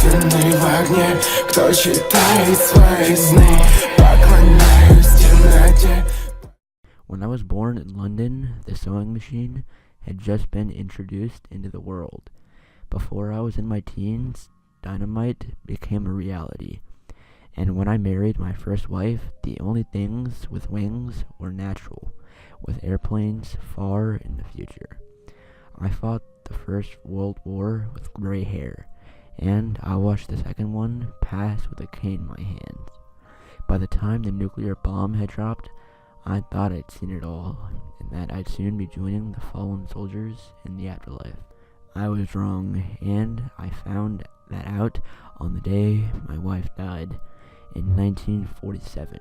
истинный в огне. Кто читает свои сны, поклоняюсь темноте. When I was born in London, the sewing machine had just been introduced into the world. Before I was in my teens, dynamite became a reality. And when I married my first wife, the only things with wings were natural, with airplanes far in the future. I fought the First World War with gray hair, and I watched the second one pass with a cane in my hands. By the time the nuclear bomb had dropped, I thought I'd seen it all, and that I'd soon be joining the fallen soldiers in the afterlife. I was wrong, and I found that out on the day my wife died, in 1947.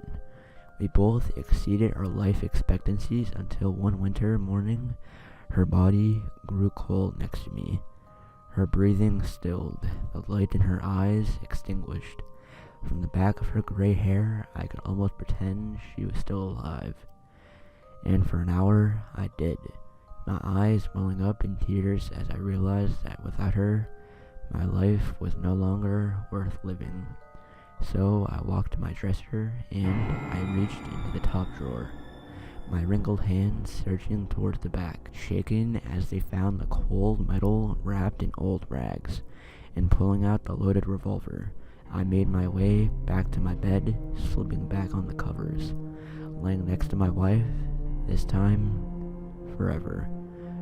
We both exceeded our life expectancies until one winter morning, her body grew cold next to me. Her breathing stilled, the light in her eyes extinguished. From the back of her gray hair, I could almost pretend she was still alive. And for an hour, I did, my eyes welling up in tears as I realized that without her, my life was no longer worth living. So I walked to my dresser, and I reached into the top drawer, my wrinkled hands searching towards the back, shaking as they found the cold metal wrapped in old rags, and pulling out the loaded revolver. I made my way back to my bed, slipping back on the covers, laying next to my wife, this time forever.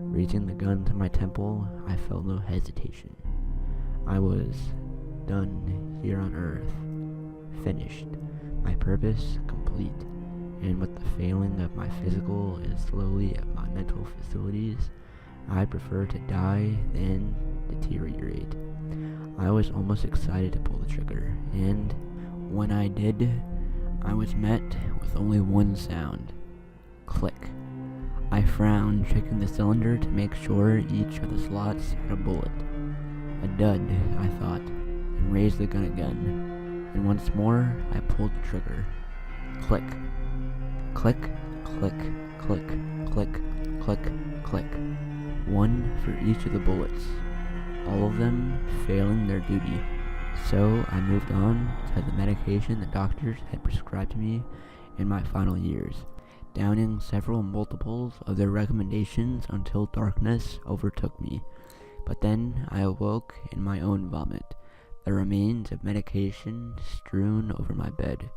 Raising the gun to my temple, I felt no hesitation. I was done here on earth, finished, my purpose complete, and with the failing of my physical and slowly of my mental facilities, I prefer to die than deteriorate. I was almost excited to pull the trigger, and when I did, I was met with only one sound. Click. I frowned, checking the cylinder to make sure each of the slots had a bullet. A dud, I thought, and raised the gun again. And once more, I pulled the trigger. Click. Click, click, click, click, click, click. One for each of the bullets, all of them failing their duty. So I moved on to the medication the doctors had prescribed to me in my final years, downing several multiples of their recommendations until darkness overtook me. But then I awoke in my own vomit, the remains of medication strewn over my bed,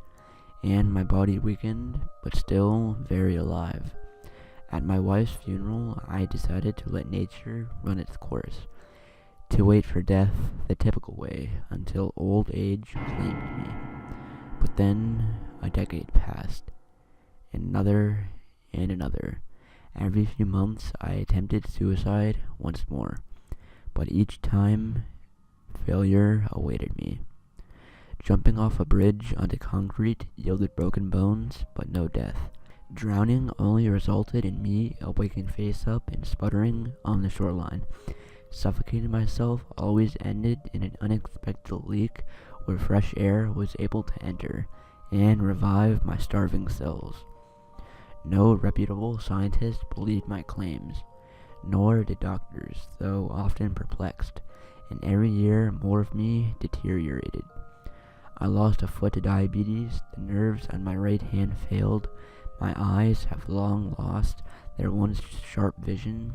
and my body weakened, but still very alive. At my wife's funeral, I decided to let nature run its course, to wait for death the typical way until old age claimed me. But then a decade passed, another and another. Every few months I attempted suicide once more, but each time failure awaited me. Jumping off a bridge onto concrete yielded broken bones, but no death. Drowning only resulted in me awaking face up and sputtering on the shoreline. Suffocating myself always ended in an unexpected leak where fresh air was able to enter and revive my starving cells. No reputable scientist believed my claims, nor did doctors, though often perplexed, and every year more of me deteriorated. I lost a foot to diabetes, the nerves on my right hand failed, my eyes have long lost their once sharp vision.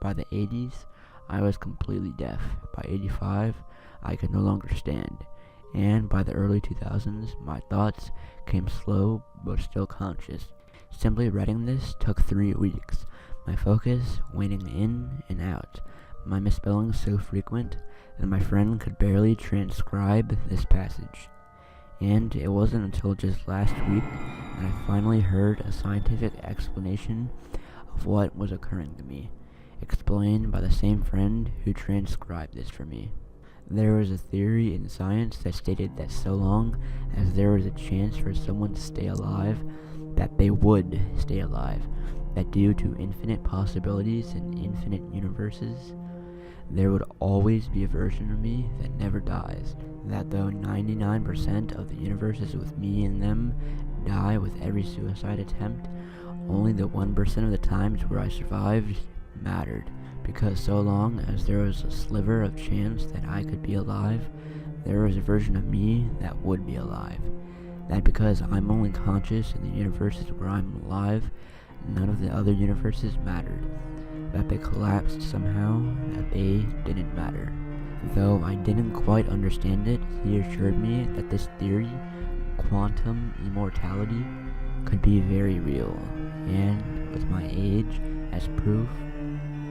By the 80s, I was completely deaf. By 85, I could no longer stand. And by the early 2000s, my thoughts came slow but still conscious. Simply writing this took 3 weeks, my focus waning in and out, my misspellings so frequent that my friend could barely transcribe this passage. And it wasn't until just last week that I finally heard a scientific explanation of what was occurring to me, explained by the same friend who transcribed this for me. There was a theory in science that stated that so long as there was a chance for someone to stay alive, that they would stay alive, that due to infinite possibilities and infinite universes, there would always be a version of me that never dies, that though 99% of the universes with me in them die with every suicide attempt, only the 1% of the times where I survived mattered, because so long as there was a sliver of chance that I could be alive, there is a version of me that would be alive. That because I'm only conscious in the universes where I'm alive, none of the other universes mattered. That they collapsed somehow, that they didn't matter. Though I didn't quite understand it, he assured me that this theory, quantum immortality, could be very real, and with my age as proof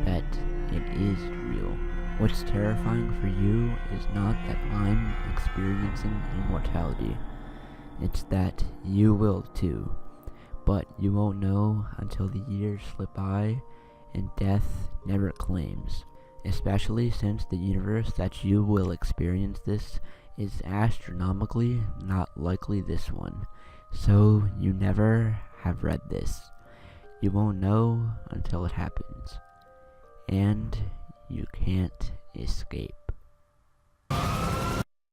that it is real. What's terrifying for you is not that I'm experiencing immortality. It's that you will too, but you won't know until the years slip by and death never claims, especially since the universe that you will experience this is astronomically not likely this one, so you never have read this. You won't know until it happens, and you can't escape.